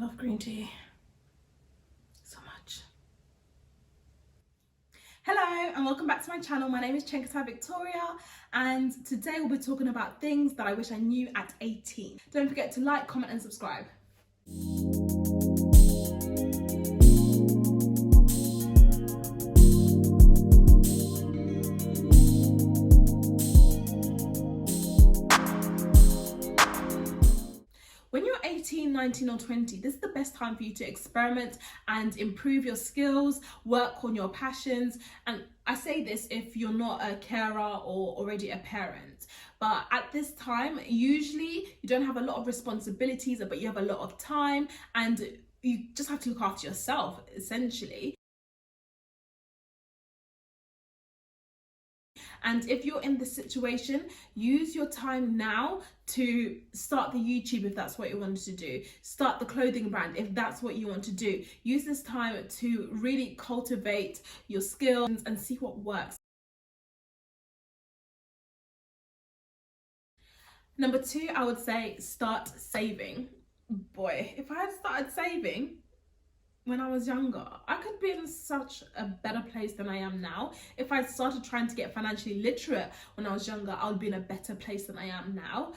love green tea so much. Hello and welcome back to my channel. My name is Chengetai Victoria and today we'll be talking about things that I wish I knew at 18. Don't forget to like, comment and subscribe. When you're 18, 19 or 20, this is the best time for you to experiment and improve your skills, work on your passions. And I say this if you're not a carer or already a parent. But at this time, usually you don't have a lot of responsibilities, but you have a lot of time and you just have to look after yourself, essentially. And if you're in this situation, use your time now to start the YouTube if that's what you want to do. Start the clothing brand if that's what you want to do. Use this time to really cultivate your skills and see what works. Number 2, I would say start saving. Boy, if I had started saving when I was younger, I could be in such a better place than I am now. If I started trying to get financially literate when I was younger, I would be in a better place than I am now.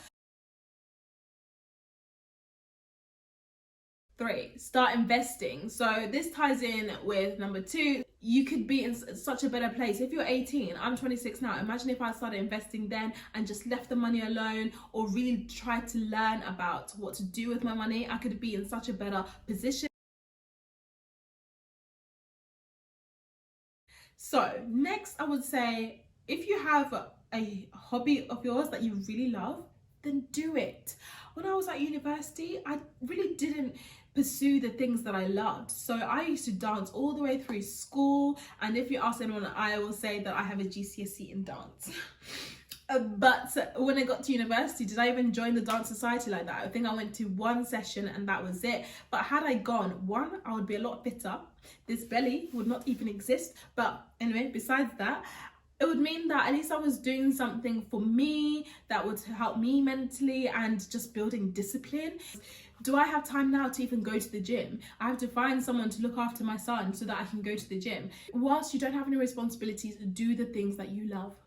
3, start investing. So this ties in with number 2. You could be in such a better place. If you're 18, I'm 26 now. Imagine if I started investing then and just left the money alone or really tried to learn about what to do with my money. I could be in such a better position. So next, I would say if you have a hobby of yours that you really love, then do it. When I was at university, I really didn't pursue the things that I loved. So I used to dance all the way through school. And if you ask anyone, I will say that I have a GCSE in dance. But when I got to university, did I even join the dance society like that? I think I went to one session and that was it. But had I gone, 1, I would be a lot fitter. This belly would not even exist. But anyway, besides that, it would mean that at least I was doing something for me that would help me mentally and just building discipline. Do I have time now to even go to the gym? I have to find someone to look after my son so that I can go to the gym. Whilst you don't have any responsibilities, do the things that you love.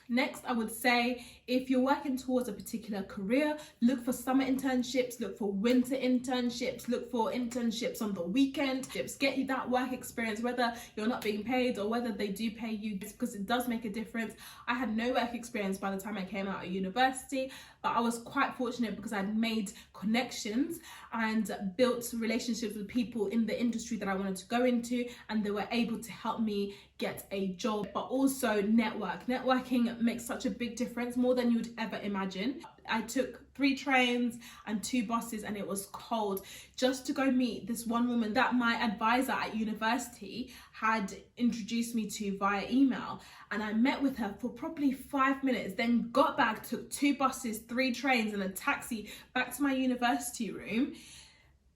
Next, I would say if you're working towards a particular career, look for summer internships, look for winter internships, look for internships on the weekend. Get you that work experience, whether you're not being paid or whether they do pay you, because it does make a difference. I had no work experience by the time I came out of university, but I was quite fortunate because I'd made connections and built relationships with people in the industry that I wanted to go into, and they were able to help me get a job. But also networking makes such a big difference, more than you'd ever imagine. I took 3 trains and 2 buses and it was cold just to go meet this one woman that my advisor at university had introduced me to via email, and I met with her for probably 5 minutes, then got back, took 2 buses, 3 trains and a taxi back to my university room,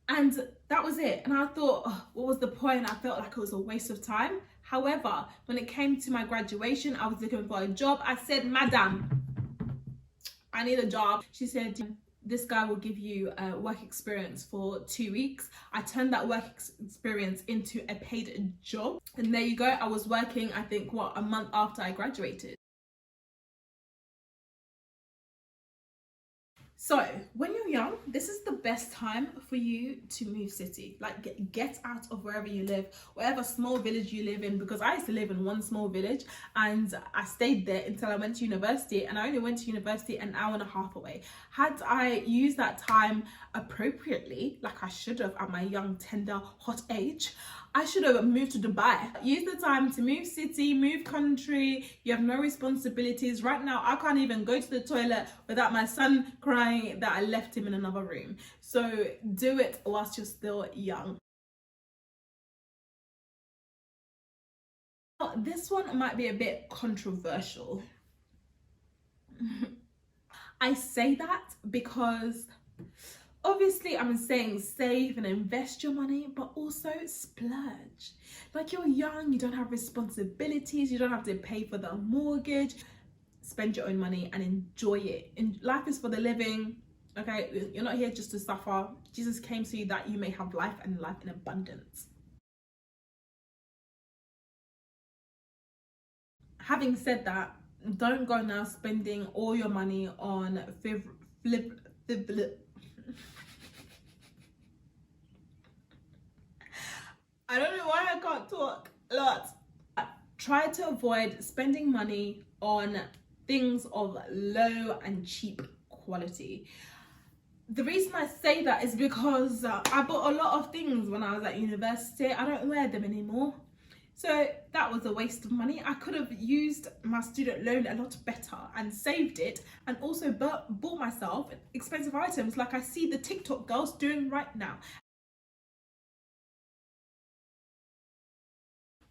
and that was it. And I thought, oh, what was the point? I felt like it was a waste of time. However, when it came to my graduation, I was looking for a job. I said, "Madam, I need a job." She said, "This guy will give you work experience for 2 weeks." I turned that work experience into a paid job. And there you go. I was working, I think, a month after I graduated. So when you're young, this is the best time for you to move city. Like get out of wherever you live, whatever small village you live in, because I used to live in one small village and I stayed there until I went to university, and I only went to university an hour and a half away. Had I used that time appropriately, like I should have at my young, tender, hot age, I should have moved to Dubai. Use the time to move city, move country. You have no responsibilities. Right now, I can't even go to the toilet without my son crying that I left him in another room. So do it whilst you're still young. This one might be a bit controversial. I say that because obviously I'm saying save and invest your money, but also splurge. Like, you're young, you don't have responsibilities, you don't have to pay for the mortgage. spend your own money and enjoy it. And life is for the living. Okay, you're not here just to suffer. Jesus came so you that you may have life and life in abundance. Having said that, don't go now spending all your money on I don't know why I can't talk a lot. Try to avoid spending money on things of low and cheap quality. The reason I say that is because I bought a lot of things when I was at university. I don't wear them anymore. So that was a waste of money. I could have used my student loan a lot better and saved it, and also bought myself expensive items like I see the TikTok girls doing right now.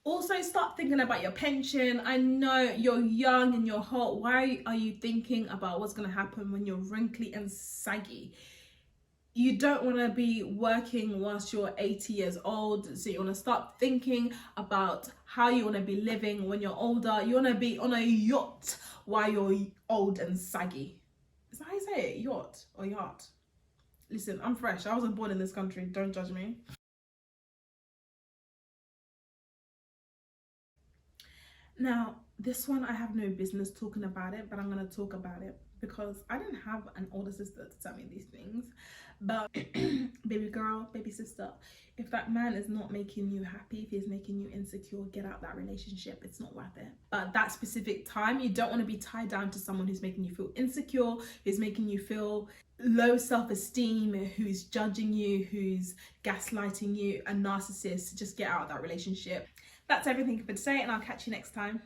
Also, start thinking about your pension. I know you're young and you're hot. Why are you thinking about what's going to happen when you're wrinkly and saggy? You don't want to be working whilst you're 80 years old. So you want to start thinking about how you want to be living when you're older. You want to be on a yacht while you're old and saggy. Is that how you say it? Yacht or yacht? Listen, I'm fresh. I wasn't born in this country. Don't judge me. Now, this one, I have no business talking about it, but I'm going to talk about it because I didn't have an older sister to tell me these things. But baby girl, baby sister, if that man is not making you happy, if he's making you insecure, get out that relationship. It's not worth it. But that specific time, you don't want to be tied down to someone who's making you feel insecure, who's making you feel low self-esteem, who's judging you, who's gaslighting you, a narcissist. Just get out of that relationship. That's everything for today, and I'll catch you next time.